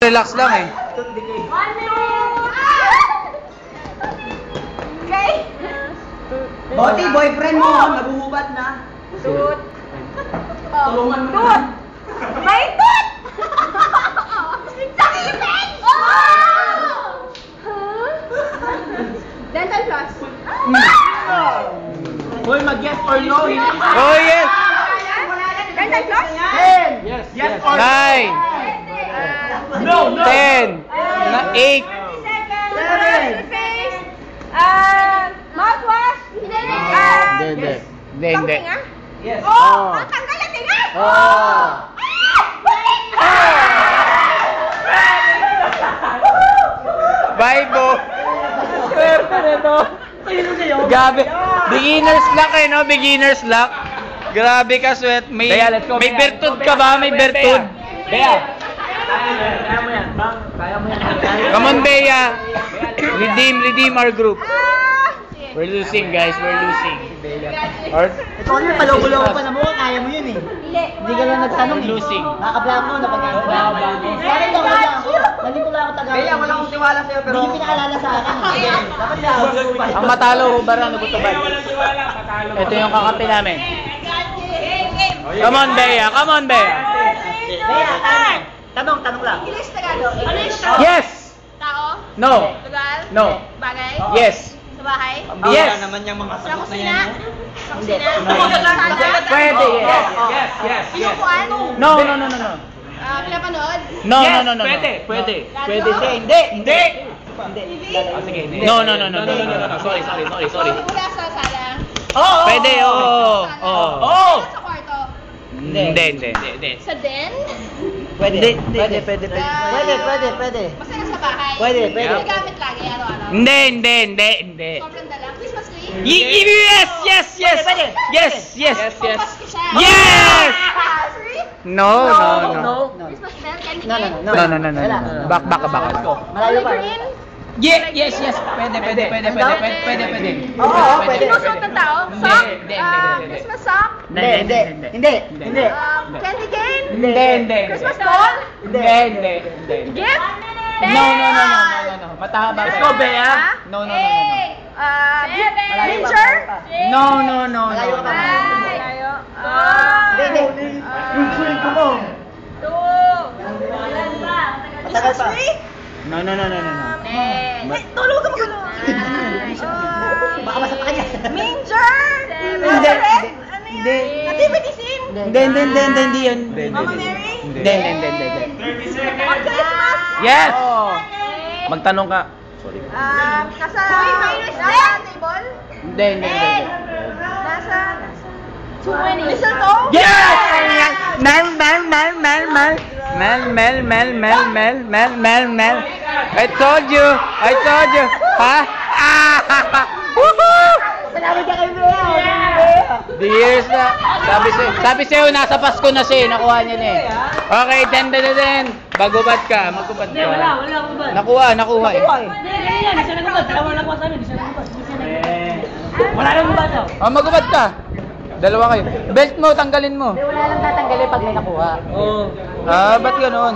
Relax lang eh. 1 minute! Okay? Boti, boyfriend mo, nabuhubat na. Tut. Tulungan mo Tut! May tut! Sakitin! Dental floss. Boy, mag-yes or no? Oh yes! Dental floss? 10! Yes or no? 9, No, no! 10, 8. 30 seconds. Face. Mouthwash. Hindi. Pangtinga? Yes. Oh! Ang tanggal ang tinga! Oh! Bye, Bo. Swerte nito. Gabi. Beginner's luck eh, no? Beginner's luck. Grabe ka, Sweat. May bertud ka ba? May bertud. Bea! Kaya mo yan, bang? Kaya mo yan. Come on, Bea. Redeem our group. We're losing, guys. We're losing. Ito ano, paloko-loko pa na mukha, kaya mo yun eh. Hindi ka lang nagtanong eh. Losing. Nakablock mo, Bakit daw, wala ako. Nandito lang ako taga. Bea, wala akong tiwala sa'yo, pero... Hindi ko pinaalala sa akin. Dapat lang. Ang matalo, hubaran, nagutubad. Ito yung kakampi namin. Come on, Bea. Come on, Bea. Bea, tanong lang. English, Tagalog. Yes! Tao? No. Lugar? No. Bagay? Yes. Sa bahay? Yes. naman yung mga Sa kusina? Sa kusina? Pwede, yes. Pinupuan? No. Pinapanood? No. Pwede. Hindi. Sige, hindi. No. Sorry. Mula sa sala? Pwede, oo. Sa kwarto? Hindi. Sa den? Pwede. Basta nasa bahay? Pwede. Ginagamit lagi, araw-araw? Hindi. Sobrang dala? Christmas tree? Yes. Pampasko siya? Yes! Christmas tree? No. Christmas bell? Candy No. cane? No. Baka. Malayo pa. Green? Yes. Pwede. Oo, pwede. Sinusuot ng tao? Sock? Christmas sock? Hindi. Candy cane? Hindi. Christmas ball? Hindi. Gift? No. Mataba. Let's go, Bea. No. Picture? No. Malayo ka pa. Malayo. Hindi. Yung swing ko mo. Matagal pa. No. Tulog ka magulo. Baka masama ka niya. Manger? Hindi. Nazareth? Ano yun? Hindi. Nativity scene? Hindi yun. Mama Mary? Hindi. On Christmas? Yes! Magtanong ka. Sorry. Nasa table? Hindi. Nasa 20. Mistletoe? Yes! Mel. I told you. Ha? Woohoo! Salamat ka kay Bea. The years na. Sabi sa'yo, nasa Pasko na siya. Nakuha niya na eh. Okay, 10. Bagubad ka. Magubad ka. Wala. Nakuha eh. Wala lang ba daw? Magubad ka. Dalawa kayo. Belt mo, tanggalin mo. Wala lang tatanggalin pag may nakuha. Ba't ganun?